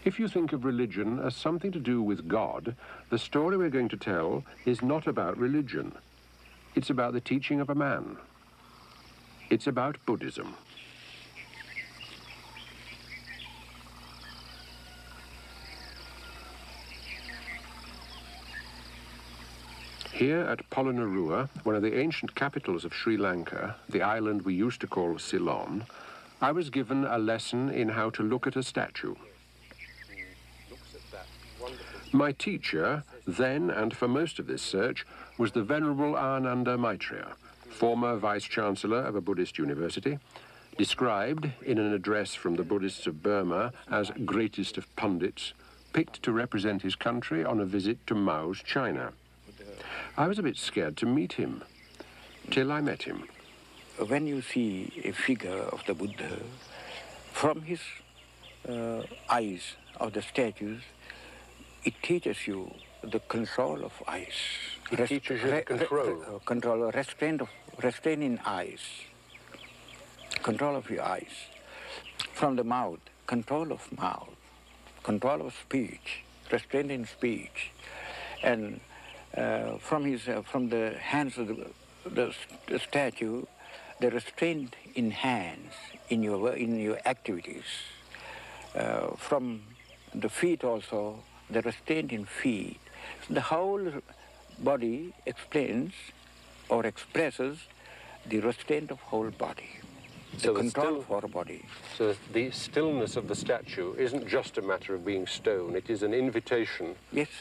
If you think of religion as something to do with God, the story we're going to tell is not about religion. It's about the teaching of a man. It's about Buddhism. Here at Polonnaruwa, one of the ancient capitals of Sri Lanka, the island we used to call Ceylon, I was given a lesson in how to look at a statue. My teacher, then and for most of this search, was the Venerable Ananda Maitreya, former Vice-Chancellor of a Buddhist university, described in an address from the Buddhists of Burma as greatest of pundits, picked to represent his country on a visit to Mao's China. I was a bit scared to meet him, till I met him. When you see a figure of the Buddha, from his eyes of the statues, it teaches you the control of eyes. It teaches you the control. Control, restraint in eyes. Control of your eyes. From the mouth, control of mouth. Control of speech, restraint in speech. And from the hands of the statue, the restraint in hands, in your activities. From the feet also, the restraint in feet. The whole body explains or expresses the restraint of whole body, so the control of our body. So the stillness of the statue isn't just a matter of being stone, it is an invitation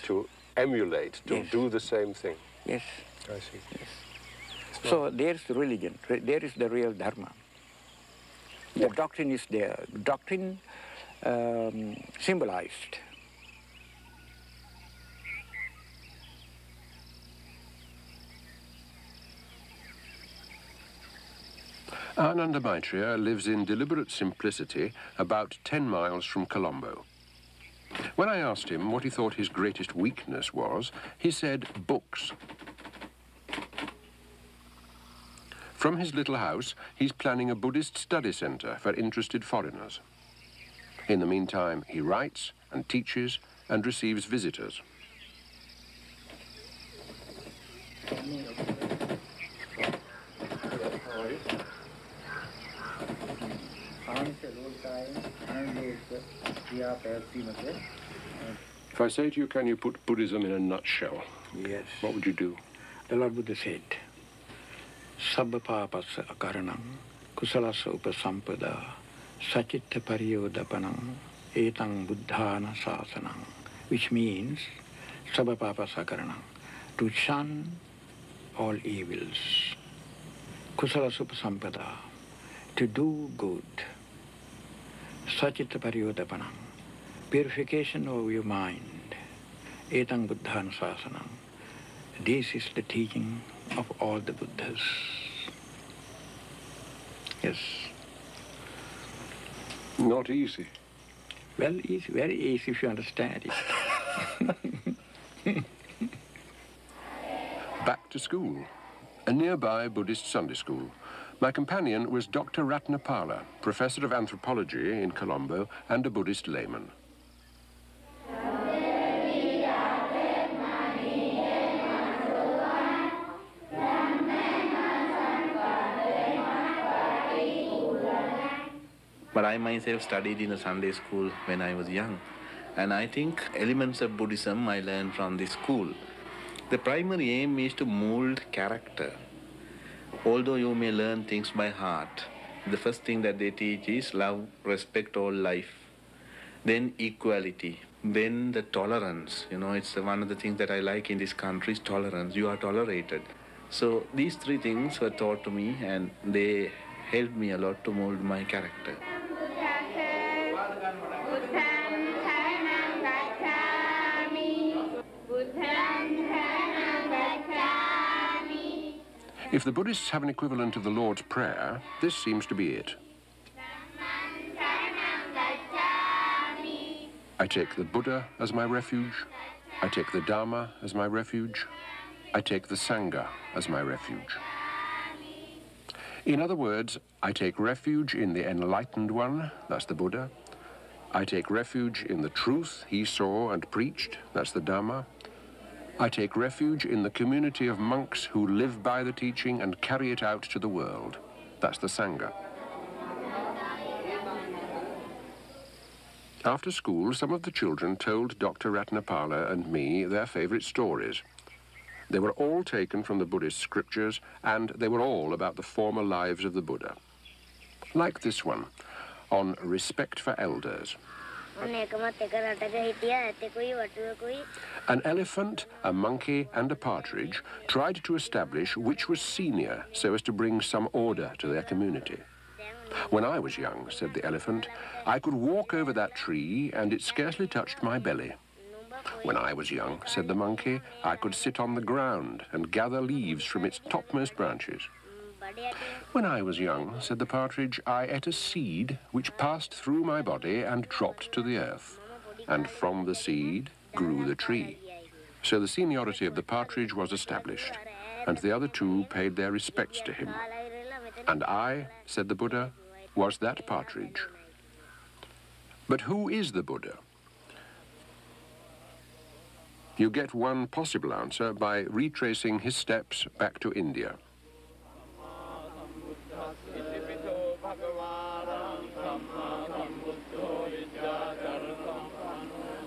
to emulate, to do the same thing. Yes. I see. Yes. So there's the religion, there is the real dharma. The doctrine is there. Doctrine symbolized. Ananda Maitreya lives in deliberate simplicity about 10 miles from Colombo. When I asked him what he thought his greatest weakness was, he said books. From his little house, he's planning a Buddhist study center for interested foreigners. In the meantime, he writes and teaches and receives visitors. If I say to you, can you put Buddhism in a nutshell? Yes. What would you do? The Lord Buddha said, Sabba papasa akaranam, kusalasa upasampada, sacitta pariyodapanam, etang buddhana sasanam, which means, Sabba papasa akaranam, to shun all evils, kusalasa upasampada, to do good, sacitta pariyodapanam, purification of your mind, etang buddhana sasanam. This is the teaching of all the Buddhas. Yes. Not easy. Well, easy, very easy if you understand it. Back to school, a nearby Buddhist Sunday school. My companion was Dr. Ratnapala, professor of anthropology in Colombo and a Buddhist layman. But I myself studied in a Sunday school when I was young. And I think elements of Buddhism I learned from this school. The primary aim is to mold character. Although you may learn things by heart, the first thing that they teach is love, respect all life. Then equality. Then the tolerance. You know, it's one of the things that I like in this country is tolerance. You are tolerated. So these three things were taught to me and they helped me a lot to mold my character. If the Buddhists have an equivalent of the Lord's Prayer, this seems to be it. I take the Buddha as my refuge. I take the Dharma as my refuge. I take the Sangha as my refuge. In other words, I take refuge in the enlightened one, that's the Buddha, I take refuge in the truth he saw and preached, that's the Dhamma. I take refuge in the community of monks who live by the teaching and carry it out to the world, that's the Sangha. After school, some of the children told Dr. Ratnapala and me their favourite stories. They were all taken from the Buddhist scriptures, and they were all about the former lives of the Buddha. Like this one, on respect for elders. An elephant, a monkey, and a partridge tried to establish which was senior so as to bring some order to their community. When I was young, said the elephant, I could walk over that tree and it scarcely touched my belly. When I was young, said the monkey, I could sit on the ground and gather leaves from its topmost branches. When I was young, said the partridge, I ate a seed which passed through my body and dropped to the earth, and from the seed grew the tree. So the seniority of the partridge was established, and the other two paid their respects to him. And I, said the Buddha, was that partridge. But who is the Buddha? You get one possible answer by retracing his steps back to India.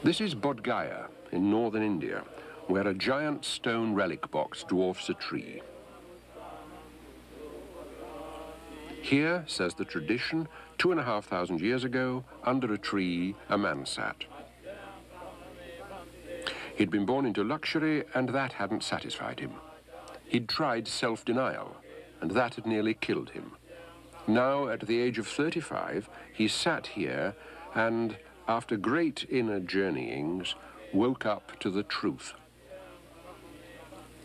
This is Bodh Gaya in northern India, where a giant stone relic box dwarfs a tree. Here, says the tradition, 2,500 years ago, under a tree, a man sat. He'd been born into luxury, and that hadn't satisfied him. He'd tried self-denial, and that had nearly killed him. Now, at the age of 35, he sat here and, after great inner journeyings, woke up to the truth.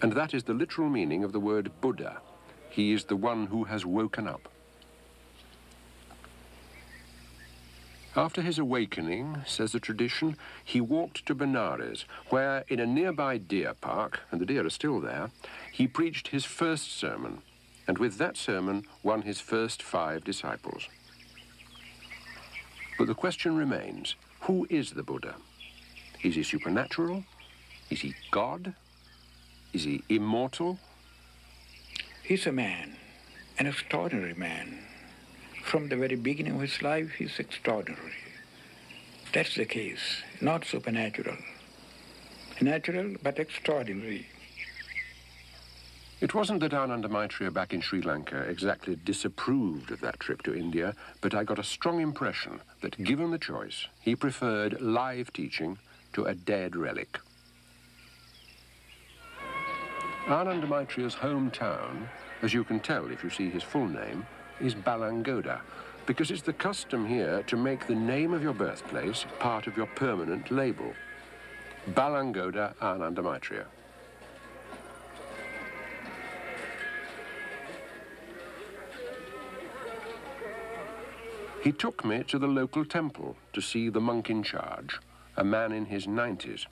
And that is the literal meaning of the word Buddha. He is the one who has woken up. After his awakening, says the tradition, he walked to Benares, where, in a nearby deer park, and the deer are still there, he preached his first sermon, and with that sermon won his first 5 disciples. But the question remains, who is the Buddha? Is he supernatural? Is he God? Is he immortal? He's a man, an extraordinary man. From the very beginning of his life, he's extraordinary. That's the case, not supernatural. Natural, but extraordinary. It wasn't that Ananda Maitreya back in Sri Lanka exactly disapproved of that trip to India, but I got a strong impression that, given the choice, he preferred live teaching to a dead relic. Ananda Maitreya's hometown, as you can tell if you see his full name, is Balangoda, because it's the custom here to make the name of your birthplace part of your permanent label. Balangoda Ananda Maitreya. He took me to the local temple to see the monk in charge, a man in his 90s.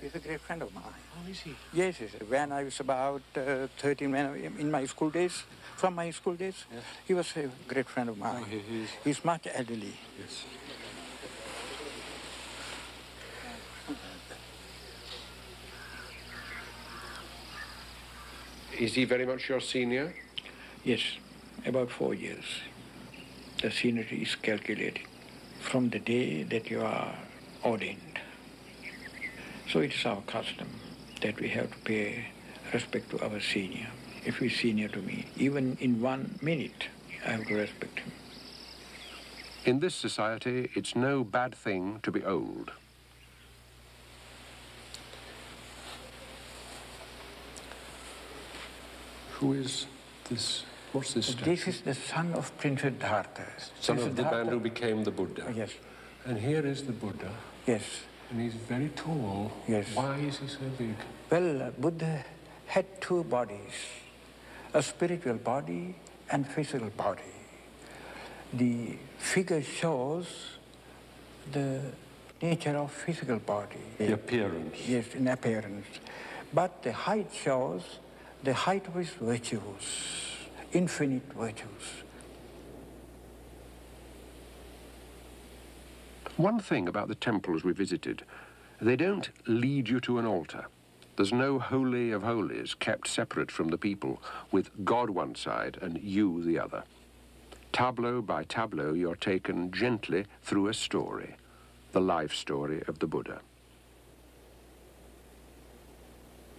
He's a great friend of mine. Oh, is he? Yes, yes. When I was about 13, in my school days, from my school days, yes. He was a great friend of mine. Oh, he's much elderly. Yes. Is he very much your senior? Yes, about 4 years. The seniority is calculated from the day that you are ordained. So it is our custom that we have to pay respect to our senior. If he's senior to me, even in 1 minute, I have to respect him. In this society, it's no bad thing to be old. Who is this? What's this statue? This is the son of Princess Dharta. Son of the man who became the Buddha. Yes. And here is the Buddha. Yes. And he's very tall. Yes. Why is he so big? Well, Buddha had 2 bodies, a spiritual body and physical body. The figure shows the nature of physical body. The appearance. Yes, in appearance. But the height shows the height of his virtues, infinite virtues. One thing about the temples we visited, they don't lead you to an altar. There's no holy of holies kept separate from the people, with God one side and you the other. Tableau by tableau, you're taken gently through a story, the life story of the Buddha.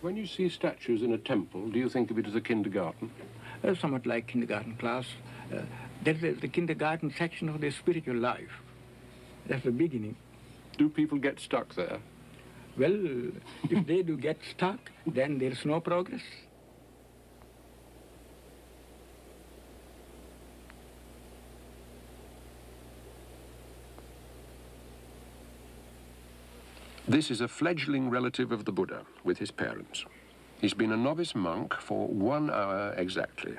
When you see statues in a temple, do you think of it as a kindergarten? Somewhat like kindergarten class. That's the kindergarten section of their spiritual life. That's the beginning. Do people get stuck there? Well, if they do get stuck, then there's no progress. This is a fledgling relative of the Buddha with his parents. He's been a novice monk for 1 hour exactly.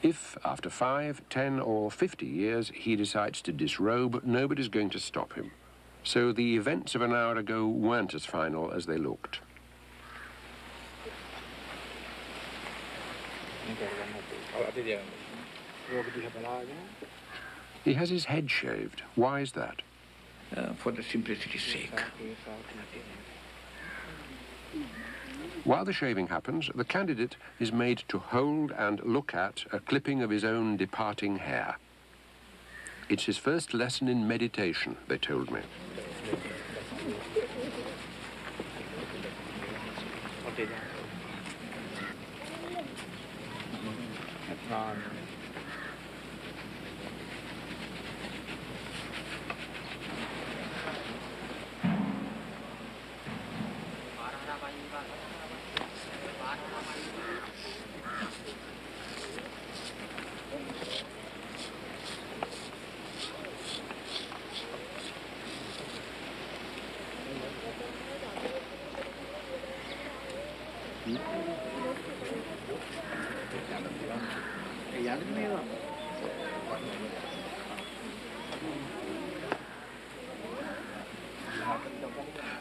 If, after 5, 10, or 50 years, he decides to disrobe, nobody's going to stop him. So the events of an hour ago weren't as final as they looked. He has his head shaved. Why is that? For the simplicity's sake. While the shaving happens, the candidate is made to hold and look at a clipping of his own departing hair. It's his first lesson in meditation, they told me.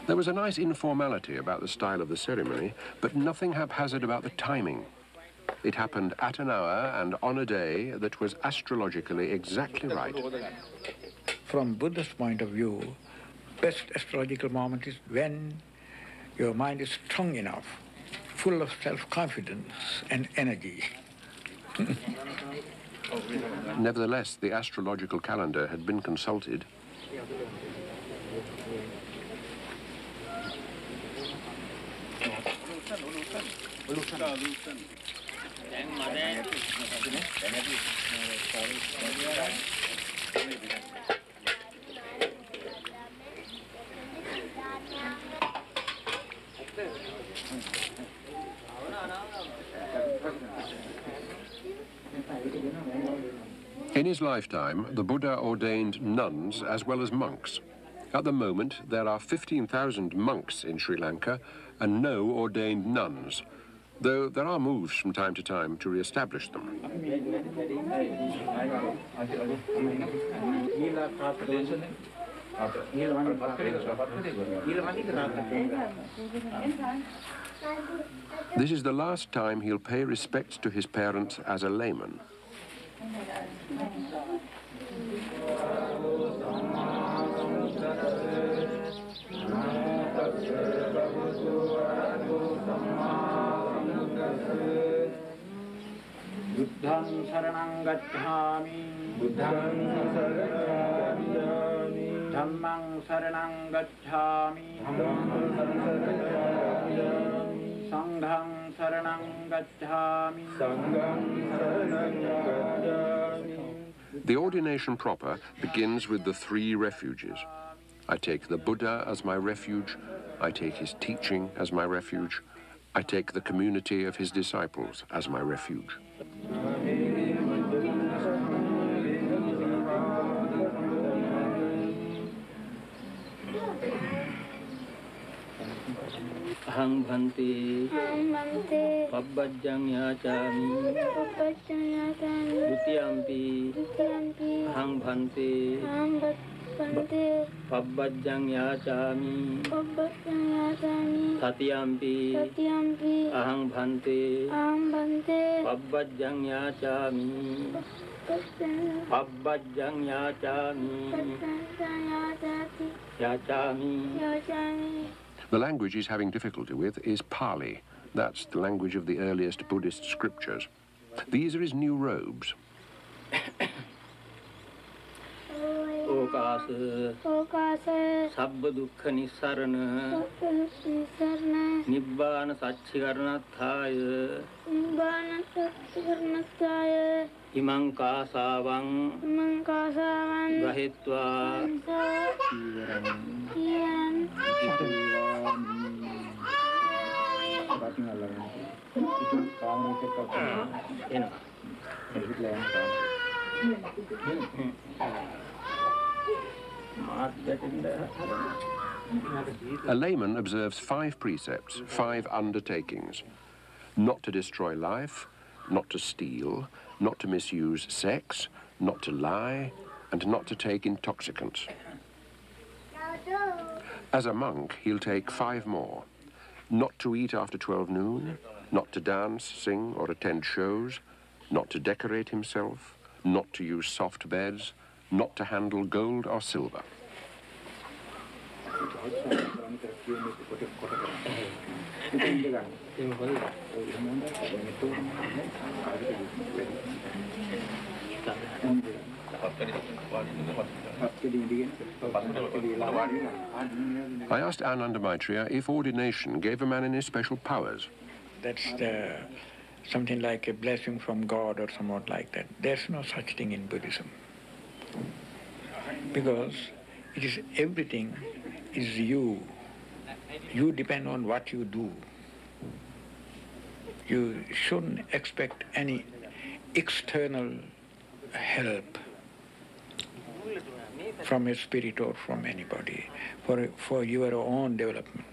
There was a nice informality about the style of the ceremony, but nothing haphazard about the timing. It happened at an hour and on a day that was astrologically exactly right. From Buddhist point of view, best astrological moment is when your mind is strong enough, full of self-confidence and energy. Nevertheless, the astrological calendar had been consulted. In his lifetime, the Buddha ordained nuns as well as monks. At the moment, there are 15,000 monks in Sri Lanka and no ordained nuns, though there are moves from time to time to re-establish them. This is the last time he'll pay respects to his parents as a layman. Buddham saranam gacchami, Buddham saranam gacchami, Dhammam saranam gacchami, Sangham saranam gacchami, Sangham saranam gacchami. The ordination proper begins with the 3 refuges. I take the Buddha as my refuge, I take his teaching as my refuge, I take the community of his disciples as my refuge. Aham bhante, pabbajjang yachami, dutiyampi, aham bhante, Pabbajjang yācāmi. Tatiyampi. Ahang bhante. Pabbajjang yācāmi. Pabbajjang yācāmi. Yācāmi. The language he's having difficulty with is Pali. That's the language of the earliest Buddhist scriptures. These are his new robes. Okasa Sabba Dukkha Nissarana Nibbana Satchikaranathaya Imang Kasavang Gahitva A layman observes 5 precepts, 5 undertakings. Not to destroy life, not to steal, not to misuse sex, not to lie, and not to take intoxicants. As a monk, he'll take 5 more. Not to eat after 12 noon, not to dance, sing, or attend shows, not to decorate himself, not to use soft beds, not to handle gold or silver. I asked Ananda Maitreya if ordination gave a man any special powers. That's something like a blessing from God or somewhat like that. There's no such thing in Buddhism. Because it is everything is you. You depend on what you do. You shouldn't expect any external help from a spirit or from anybody for your own development.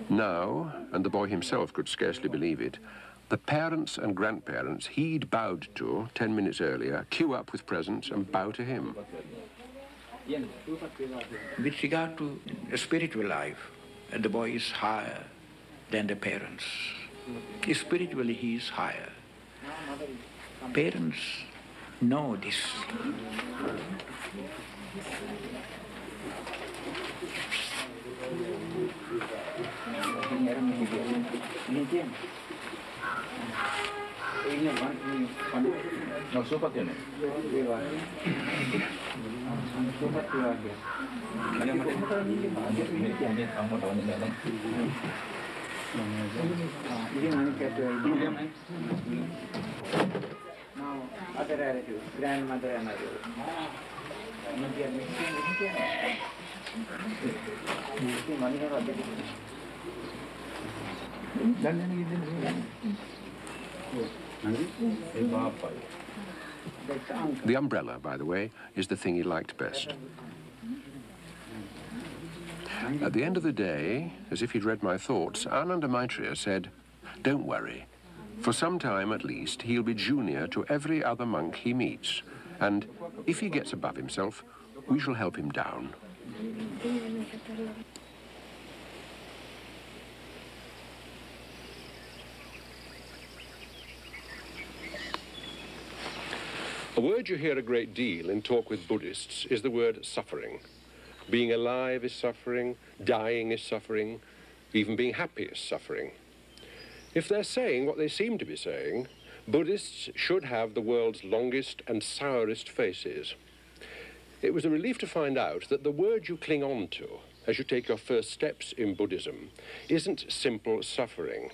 Now, and the boy himself could scarcely believe it, the parents and grandparents he'd bowed to 10 minutes earlier queue up with presents and bow to him. With regard to the spiritual life, the boy is higher than the parents. Spiritually, he is higher. Parents know this. Now, other relatives, grandmother and others. The umbrella, by the way, is the thing he liked best. At the end of the day, as if he'd read my thoughts, Ananda Maitreya said, "Don't worry. For some time at least, he'll be junior to every other monk he meets. And if he gets above himself, we shall help him down." A word you hear a great deal in talk with Buddhists is the word suffering. Being alive is suffering, dying is suffering, even being happy is suffering. If they're saying what they seem to be saying, Buddhists should have the world's longest and sourest faces. It was a relief to find out that the word you cling on to as you take your first steps in Buddhism isn't simple suffering.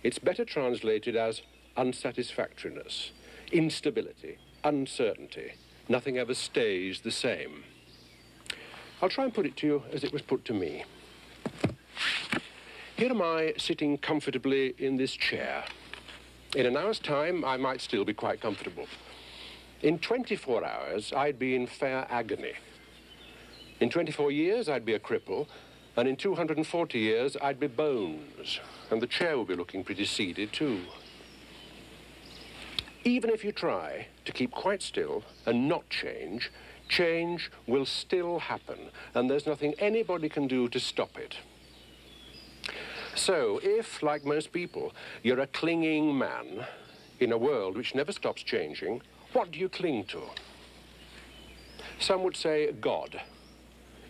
It's better translated as unsatisfactoriness, instability, uncertainty. Nothing ever stays the same. I'll try and put it to you as it was put to me. Here am I sitting comfortably in this chair. In an hour's time, I might still be quite comfortable. In 24 hours, I'd be in fair agony. In 24 years, I'd be a cripple, and in 240 years, I'd be bones, and the chair would be looking pretty seedy, too. Even if you try to keep quite still and not change, change will still happen, and there's nothing anybody can do to stop it. So, if, like most people, you're a clinging man in a world which never stops changing, what do you cling to? Some would say God.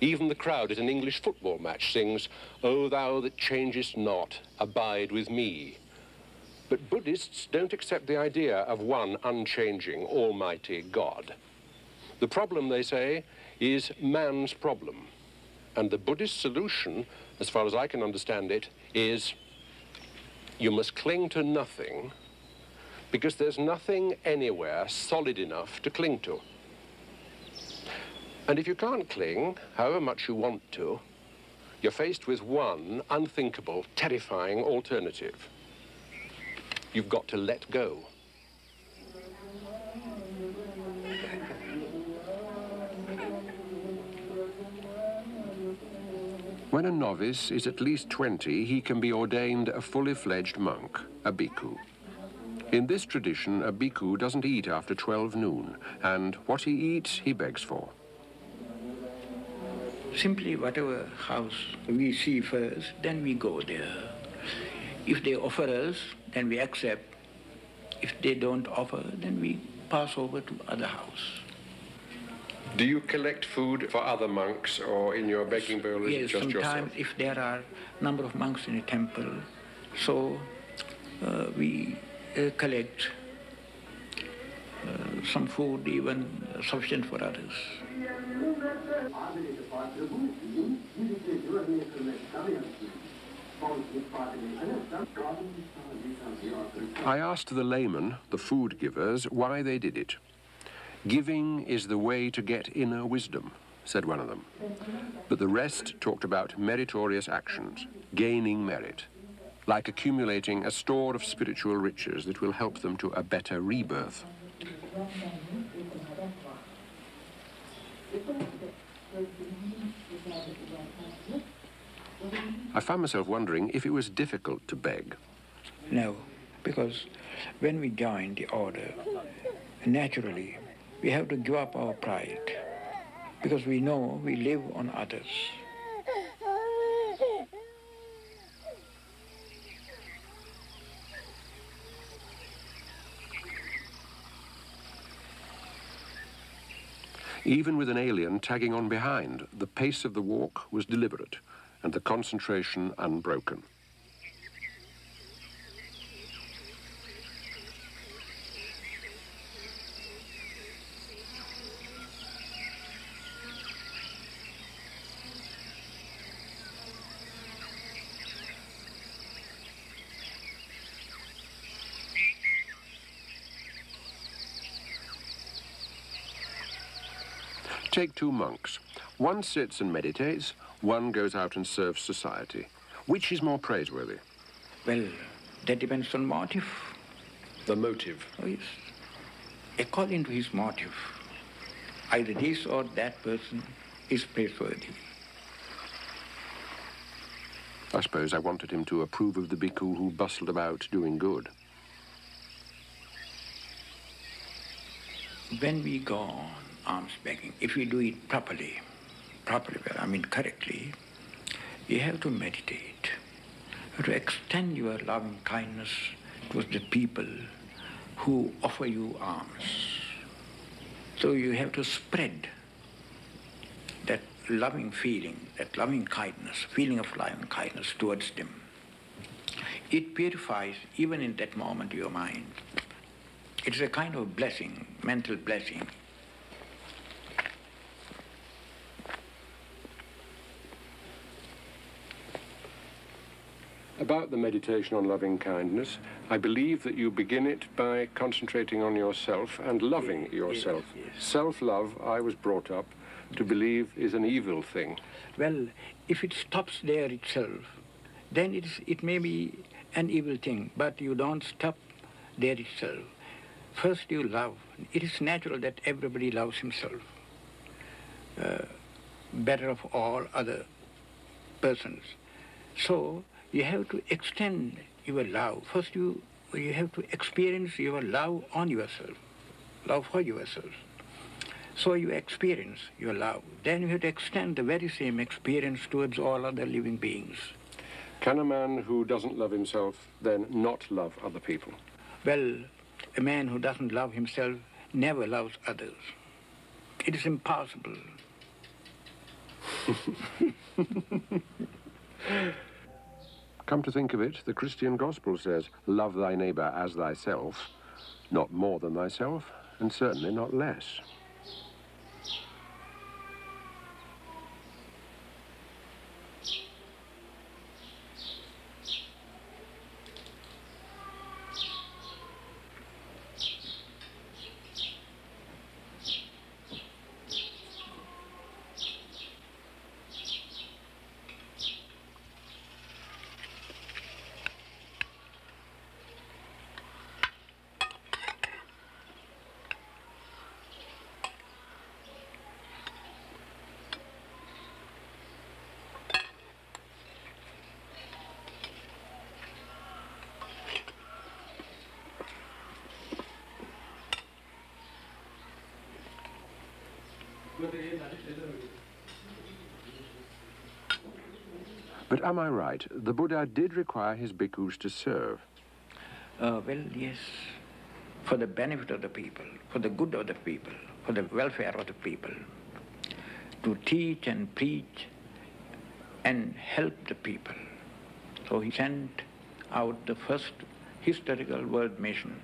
Even the crowd at an English football match sings, "O thou that changest not, abide with me." But Buddhists don't accept the idea of one unchanging, almighty God. The problem, they say, is man's problem. And the Buddhist solution, as far as I can understand it, is you must cling to nothing because there's nothing anywhere solid enough to cling to. And if you can't cling, however much you want to, you're faced with one unthinkable, terrifying alternative. You've got to let go. When a novice is at least 20, he can be ordained a fully fledged monk, a bhikkhu. In this tradition, a bhikkhu doesn't eat after 12 noon, and what he eats, he begs for. Simply whatever house we see first, then we go there. If they offer us, then we accept. If they don't offer, then we pass over to other house. Do you collect food for other monks, or in your begging bowl is it just yourself? Yes, sometimes if there are number of monks in a temple, so we collect some food, even sufficient for others. I asked the laymen, the food givers, why they did it. Giving is the way to get inner wisdom, said one of them. But the rest talked about meritorious actions, gaining merit, like accumulating a store of spiritual riches that will help them to a better rebirth. I found myself wondering if it was difficult to beg. No, because when we join the order, naturally, we have to give up our pride, because we know we live on others. Even with an alien tagging on behind, the pace of the walk was deliberate and the concentration unbroken. Take two monks. One sits and meditates, one goes out and serves society. Which is more praiseworthy? Well, that depends on motive. The motive? Oh, yes. According to his motive, either this or that person is praiseworthy. I suppose I wanted him to approve of the bhikkhu who bustled about doing good. When we go on alms begging, if we do it properly, correctly, you have to meditate, to extend your loving kindness towards the people who offer you alms. So you have to spread that loving feeling, that loving kindness, feeling of loving kindness towards them. It purifies, even in that moment, your mind. It's a kind of blessing, mental blessing. About the meditation on loving kindness, I believe that you begin it by concentrating on yourself and loving yourself. Yes, yes. Self-love, I was brought up to believe, is an evil thing. Well, if it stops there itself, then it may be an evil thing, but you don't stop there itself. First you love. It is natural that everybody loves himself better of all other persons. So you have to extend your love. First you you have to experience your love on yourself, love for yourself. So you experience your love. Then you have to extend the very same experience towards all other living beings. Can a man who doesn't love himself then not love other people? Well, a man who doesn't love himself never loves others. It is impossible. Come to think of it, the Christian gospel says, love thy neighbour as thyself, not more than thyself, and certainly not less. But am I right? The Buddha did require his bhikkhus to serve. Well, yes, for the benefit of the people, for the good of the people, for the welfare of the people, to teach and preach and help the people. So he sent out the first historical world mission.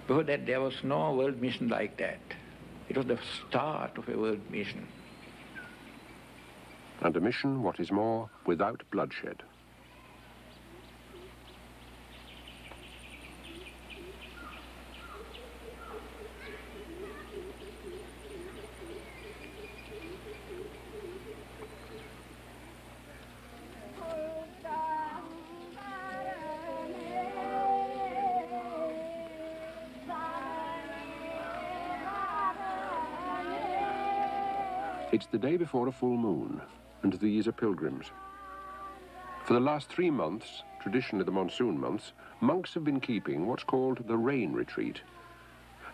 Before that, there was no world mission like that. It was the start of a world mission. And a mission, what is more, without bloodshed. It's the day before a full moon, and these are pilgrims. For the last 3 months, traditionally the monsoon months, monks have been keeping what's called the rain retreat.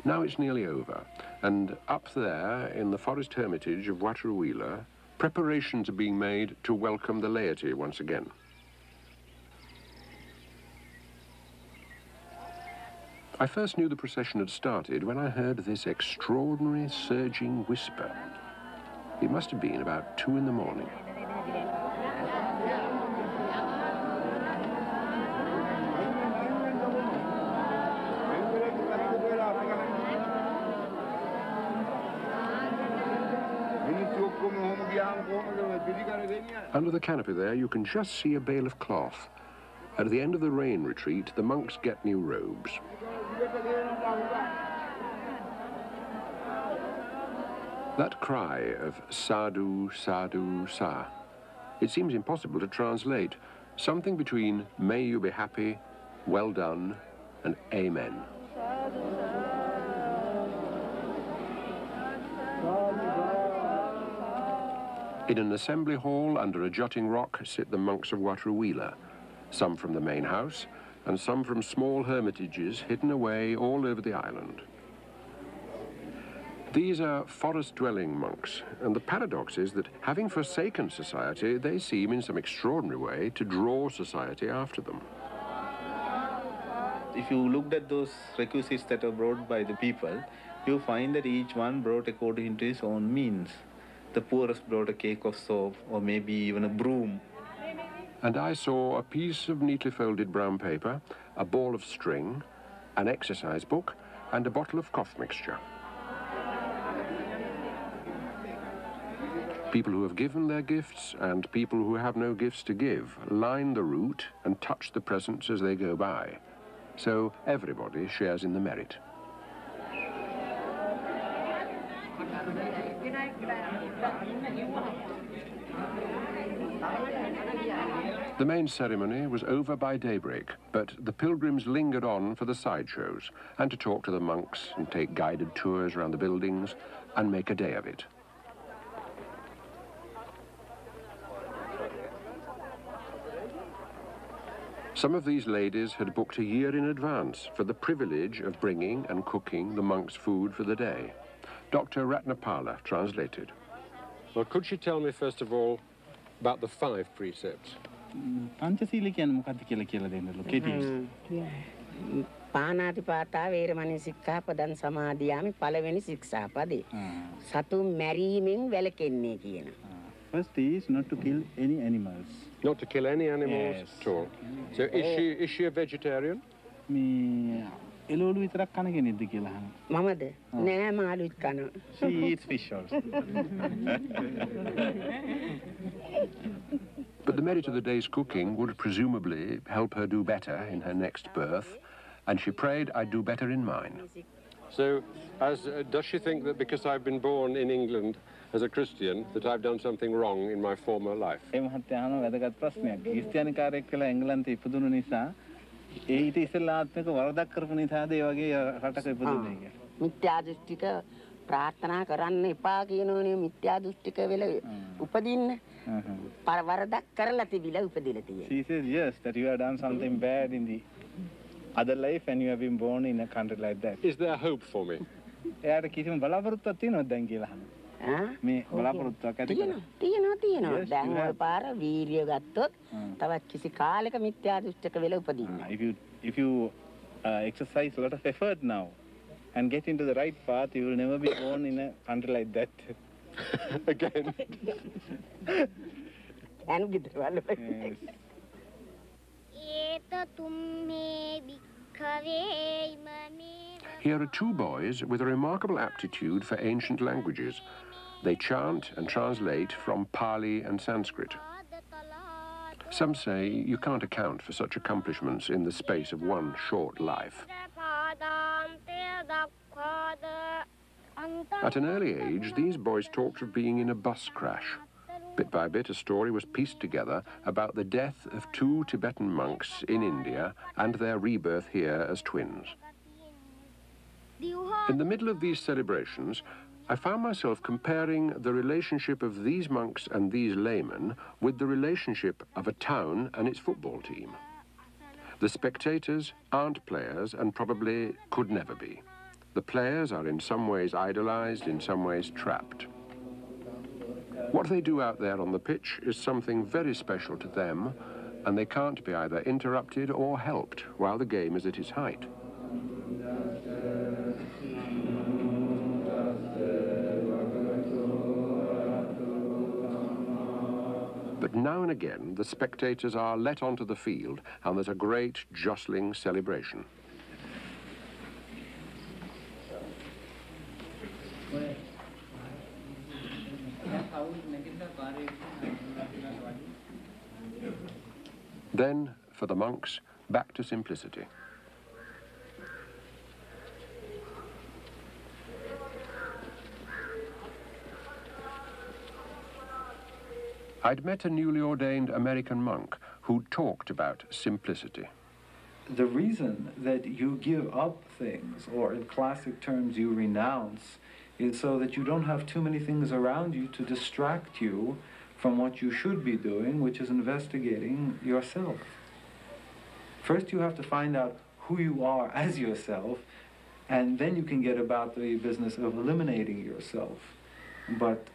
Now it's nearly over, and up there in the forest hermitage of Wataruwila, preparations are being made to welcome the laity once again. I first knew the procession had started when I heard this extraordinary surging whisper. It must have been about 2 in the morning. Under the canopy there, you can just see a bale of cloth. At the end of the rain retreat, the monks get new robes. That cry of sadhu, sadhu, sa, it seems impossible to translate. Something between may you be happy, well done, and amen. In an assembly hall under a jutting rock sit the monks of Wataruwila, some from the main house and some from small hermitages hidden away all over the island. These are forest-dwelling monks, and the paradox is that, having forsaken society, they seem in some extraordinary way to draw society after them. If you looked at those requisites that are brought by the people, you find that each one brought according to his own means. The poorest brought a cake of soap, or maybe even a broom. And I saw a piece of neatly folded brown paper, a ball of string, an exercise book, and a bottle of cough mixture. People who have given their gifts and people who have no gifts to give line the route and touch the presents as they go by. So everybody shares in the merit. The main ceremony was over by daybreak, but the pilgrims lingered on for the sideshows and to talk to the monks and take guided tours around the buildings and make a day of it. Some of these ladies had booked a year in advance for the privilege of bringing and cooking the monks' food for the day. Dr. Ratnapala translated. Well, could you tell me, first of all, about the 5 precepts? පංචශීල කියන්නේ මොකක්ද කියලා කියලා දෙන්නලු කෙටියෙන්. පාණාතිපාතා වේරමණී සික්ඛාපදං සමාදියාමි පළවෙනි ශික්ෂාපදේ. සතුන් මැරීමෙන් වැළකෙන්නේ කියන. First is not to kill any animals. Not to kill any animals Yes. at all. So is she a vegetarian? මේ එළවලු විතරක් කන කෙනෙක්ද කියලා අහනවා. මමද නෑ මාළුත් කනවා. She eats fish also. But the merit of the day's cooking would presumably help her do better in her next birth, and she prayed I'd do better in mine. So does she think that because I've been born in England as a Christian that I've done something wrong in my former life? ඒ මහත්තයා අහන වැදගත් ප්‍රශ්නයක්. ක්‍රිස්තියානිකාරයෙක් කියලා එංගලන්තේ ඉපදුණු නිසා ඒ ඊට ඉස්සෙල්ලාත්මක වරදක් කරපු නිසාද ඒ වගේ රටක ඉපදුනේ කියලා. මිත්‍යා දෘෂ්ටික ප්‍රාර්ථනා කරන්න එපා කියනෝනේ මිත්‍යා දෘෂ්ටික වෙලා උපදින්න. වරදක් කරලා තිබිලා උපදිලා තියෙනවා. She says yes, that you have done something bad in the other life and you have been born in a country like that. Is there hope for me? එයාට කිසිම බලාපොරොත්තුවක් තියෙනවද දැන් කියලා අහනවා. මේ බලාපොරොත්තුවක් ඇති කරලා. තියෙනවා. දැන් ඔය පාර වීර්යය ගත්තොත් තවත් කිසි කාලයක මිත්‍යා දෘෂ්ටික වෙලා උපදින්න. If you exercise a lot of effort now and get into the right path, you will never be born in a country like that. Again. And with Yes. Here are 2 boys with a remarkable aptitude for ancient languages. They chant and translate from Pali and Sanskrit. Some say you can't account for such accomplishments in the space of one short life. At an early age, these boys talked of being in a bus crash. Bit by bit, a story was pieced together about the death of 2 Tibetan monks in India and their rebirth here as twins. In the middle of these celebrations, I found myself comparing the relationship of these monks and these laymen with the relationship of a town and its football team. The spectators aren't players and probably could never be. The players are in some ways idolized, in some ways trapped. What they do out there on the pitch is something very special to them, and they can't be either interrupted or helped while the game is at its height. But now and again, the spectators are let onto the field, and there's a great jostling celebration. Then, for the monks, back to simplicity. I'd met a newly ordained American monk who talked about simplicity. The reason that you give up things, or in classic terms you renounce, is so that you don't have too many things around you to distract you from what you should be doing, which is investigating yourself. First you have to find out who you are as yourself, and then you can get about the business of eliminating yourself. But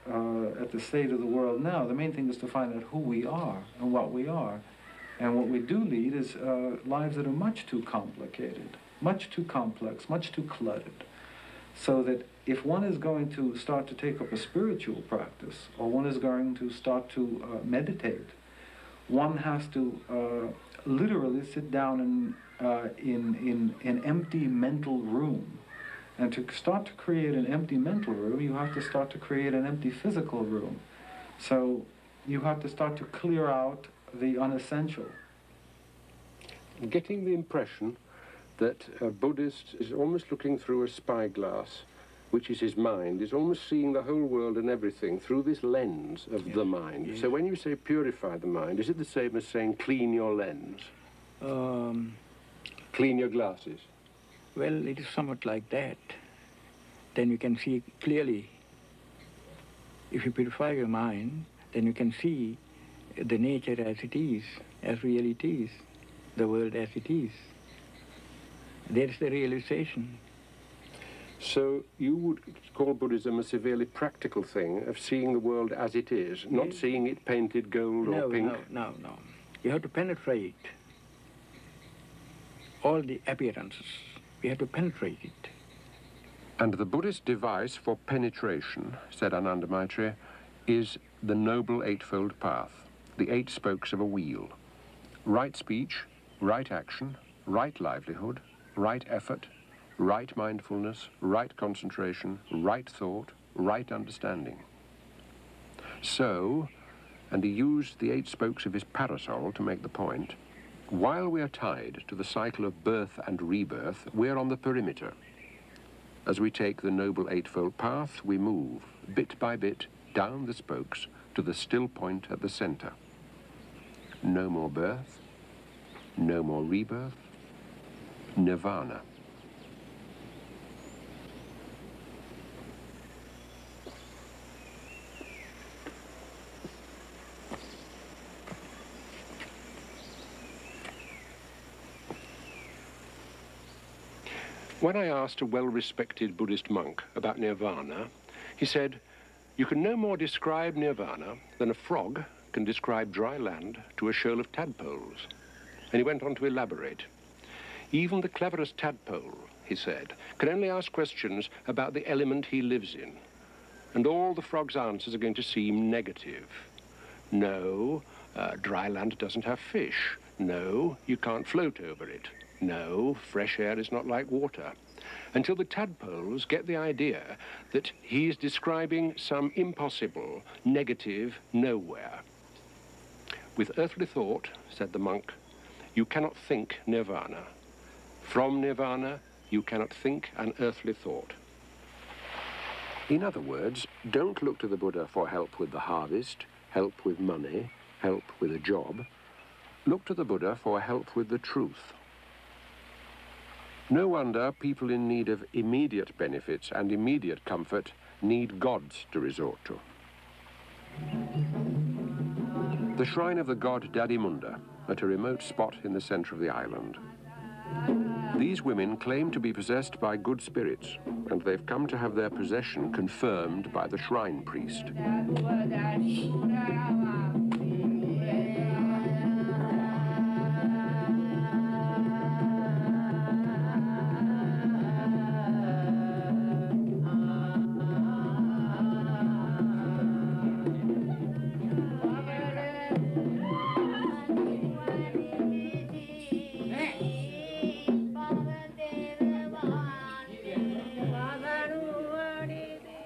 at the state of the world now, the main thing is to find out who we are and what we are. And what we do lead is lives that are much too complicated, much too complex, much too cluttered. So that if one is going to start to take up a spiritual practice, or one is going to start to meditate, one has to literally sit down in an empty mental room. And to start to create an empty mental room, you have to start to create an empty physical room. So you have to start to clear out the unessential. Getting the impression that a Buddhist is almost looking through a spyglass, which is his mind, is almost seeing the whole world and everything through this lens of the mind. So when you say purify the mind, is it the same as saying clean your lens? Clean your glasses? Well, it is somewhat like that. Then you can see clearly. If you purify your mind, then you can see the nature as it is, as really it is. the world as it is. There's the realization. So you would call Buddhism a severely practical thing of seeing the world as it is, not seeing it painted gold or pink? No. You have to penetrate all the appearances. We have to penetrate it. And the Buddhist device for penetration, said Ananda Maitreya, is the Noble Eightfold Path, the 8 spokes of a wheel. Right speech, right action, right livelihood, right effort, right mindfulness, right concentration, right thought, right understanding. So, and he used the 8 spokes of his parasol to make the point, while we are tied to the cycle of birth and rebirth, we're on the perimeter. As we take the Noble Eightfold Path, we move, bit by bit, down the spokes to the still point at the center. No more birth, no more rebirth, nirvana. When I asked a well-respected Buddhist monk about nirvana, he said, "You can no more describe nirvana than a frog can describe dry land to a shoal of tadpoles." And he went on to elaborate. "Even the cleverest tadpole," he said, "can only ask questions about the element he lives in. And all the frog's answers are going to seem negative. No, dry land doesn't have fish. No, you can't float over it. No, fresh air is not like water." Until the tadpoles get the idea that he is describing some impossible, negative nowhere. "With earthly thought," said the monk, "you cannot think nirvana. From nirvana, you cannot think an earthly thought." In other words, don't look to the Buddha for help with the harvest, help with money, help with a job. Look to the Buddha for help with the truth. No wonder people in need of immediate benefits and immediate comfort need gods to resort to. The shrine of the god Dadimunda at a remote spot in the center of the island. These women claim to be possessed by good spirits, and they've come to have their possession confirmed by the shrine priest.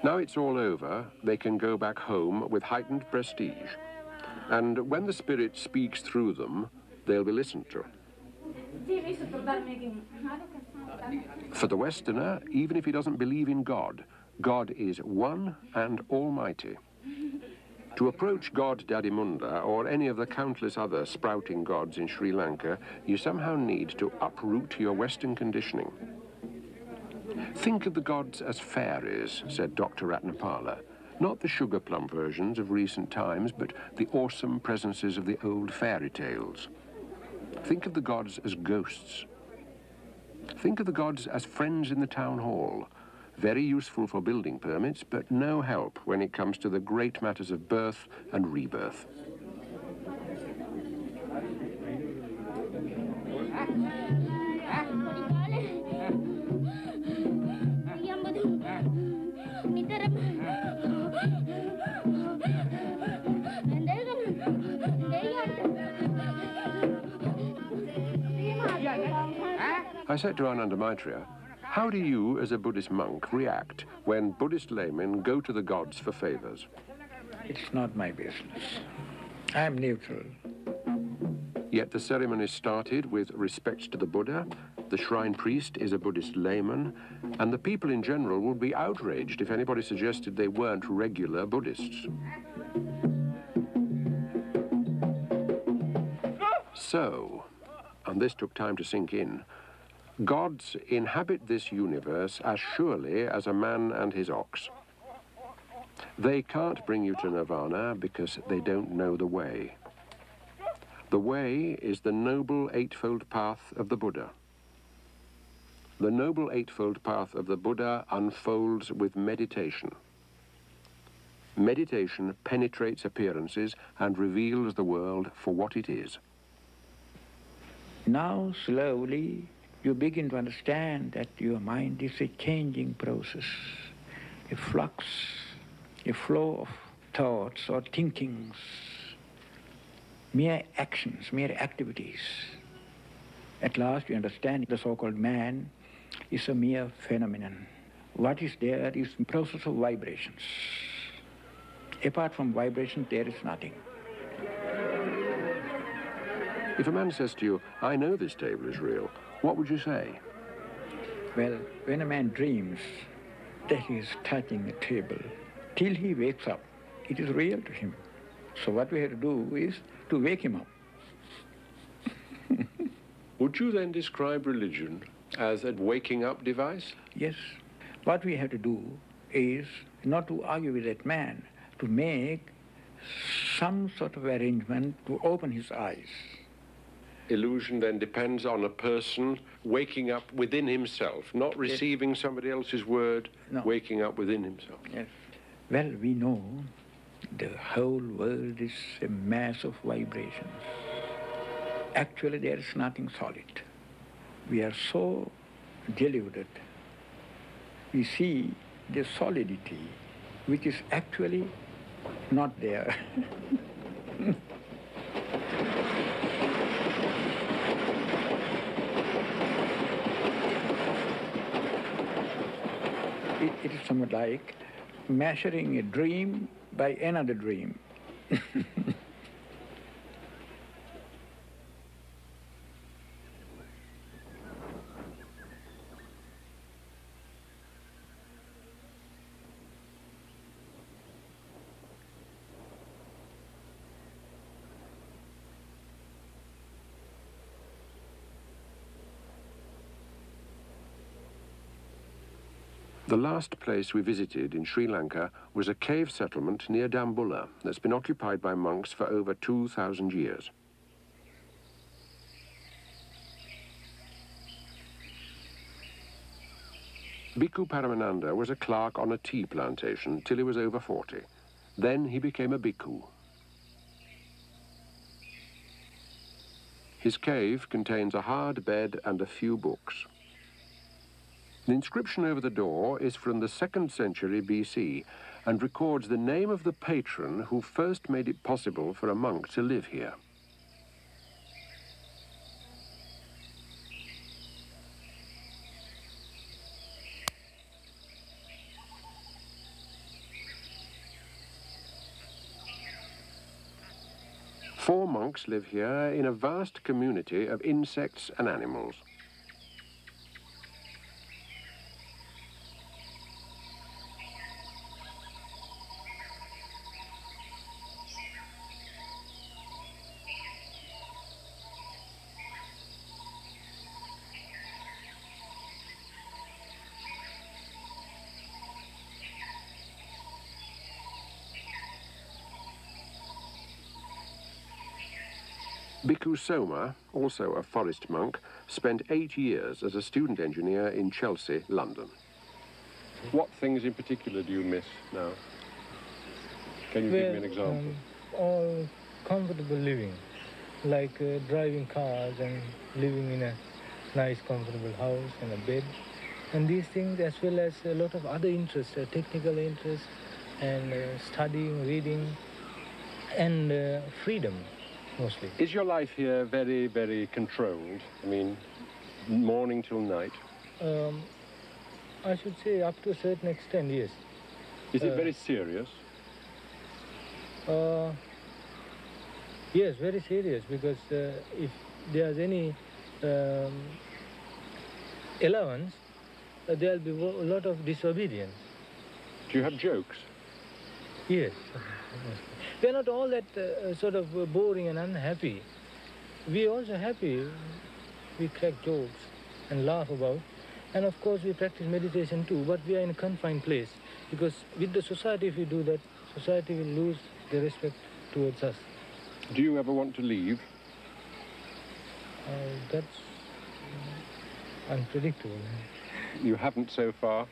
Now it's all over, they can go back home with heightened prestige. And when the spirit speaks through them, they'll be listened to. For the Westerner, even if he doesn't believe in God, God is one and almighty. To approach God Dadimunda or any of the countless other sprouting gods in Sri Lanka, you somehow need to uproot your Western conditioning. Think of the gods as fairies, said Dr. Ratnapala. Not the sugar plum versions of recent times, but the awesome presences of the old fairy tales. Think of the gods as ghosts. Think of the gods as friends in the town hall. Very useful for building permits, but no help when it comes to the great matters of birth and rebirth. I said to Ananda Maitreya, how do you, as a Buddhist monk, react when Buddhist laymen go to the gods for favors? It's not my business. I'm neutral. Yet the ceremony started with respect to the Buddha, the shrine priest is a Buddhist layman, and the people in general would be outraged if anybody suggested they weren't regular Buddhists. So, and this took time to sink in, gods inhabit this universe as surely as a man and his ox. They can't bring you to nirvana because they don't know the way. The way is the Noble Eightfold Path of the Buddha. The Noble Eightfold Path of the Buddha unfolds with meditation. Meditation penetrates appearances and reveals the world for what it is. Now, slowly, you begin to understand that your mind is a changing process, a flux, a flow of thoughts or thinkings, mere actions, mere activities. At last, you understand the so-called man is a mere phenomenon. What is there is a process of vibrations. Apart from vibrations, there is nothing. If a man says to you, I know this table is real, what would you say? Well, when a man dreams that he is touching the table, till he wakes up, it is real to him. So what we have to do is to wake him up. Would you then describe religion as a waking up device? Yes. What we have to do is not to argue with that man, to make some sort of arrangement to open his eyes. Illusion then depends on a person waking up within himself, not receiving somebody else's word, No. waking up within himself. Yes. Well, we know the whole world is a mass of vibrations. Actually, there is nothing solid. We are so deluded. We see the solidity, which is actually not there. It is somewhat like measuring a dream by another dream. The last place we visited in Sri Lanka was a cave settlement near Dambulla that's been occupied by monks for over 2,000 years. Bhikkhu Paramananda was a clerk on a tea plantation till he was over 40. Then he became a bhikkhu. His cave contains a hard bed and a few books. The inscription over the door is from the 2nd century BC and records the name of the patron who first made it possible for a monk to live here. Four monks live here in a vast community of insects and animals. Bhikkhu Soma, also a forest monk, spent 8 years as a student engineer in Chelsea, London. What things in particular do you miss now? Can you give me an example? All comfortable living, like driving cars and living in a nice comfortable house and a bed. And these things, as well as a lot of other interests, technical interests and studying, reading and freedom. Mostly. Is your life here very, very controlled? I mean, morning till night? I should say up to a certain extent, yes. Is it very serious? Yes, very serious, because if there's any allowance, there'll be a lot of disobedience. Do you have jokes? Yes. We're not all that sort of boring and unhappy. We're also happy. We crack jokes and laugh about. And of course we practice meditation too, but we are in a confined place. Because with the society, if we do that, society will lose the respect towards us. Do you ever want to leave? That's unpredictable. You haven't so far?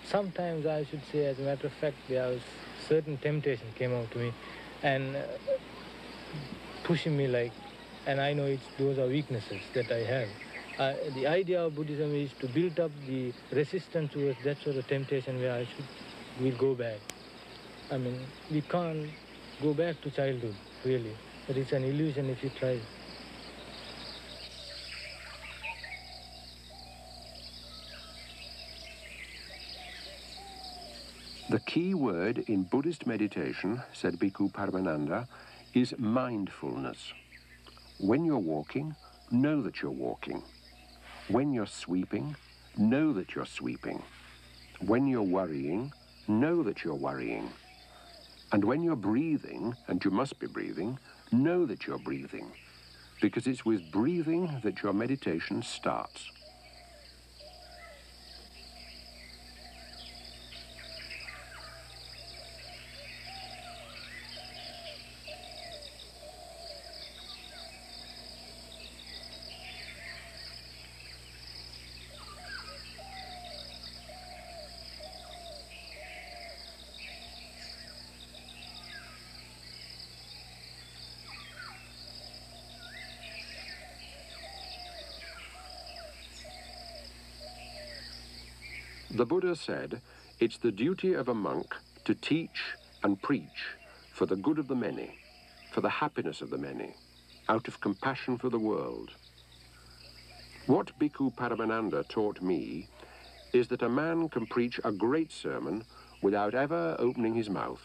Sometimes I should say, as a matter of fact, there was certain temptation came out to me and pushing me like, and I know those are weaknesses that I have. The idea of Buddhism is to build up the resistance towards that sort of temptation where we'll go back. I mean, we can't go back to childhood, really. But it's an illusion if you try. The key word in Buddhist meditation, said Bhikkhu Paramananda, is mindfulness. When you're walking, know that you're walking. When you're sweeping, know that you're sweeping. When you're worrying, know that you're worrying. And when you're breathing, and you must be breathing, know that you're breathing, because it's with breathing that your meditation starts. The Buddha said, it's the duty of a monk to teach and preach for the good of the many, for the happiness of the many, out of compassion for the world. What Bhikkhu Paramananda taught me is that a man can preach a great sermon without ever opening his mouth,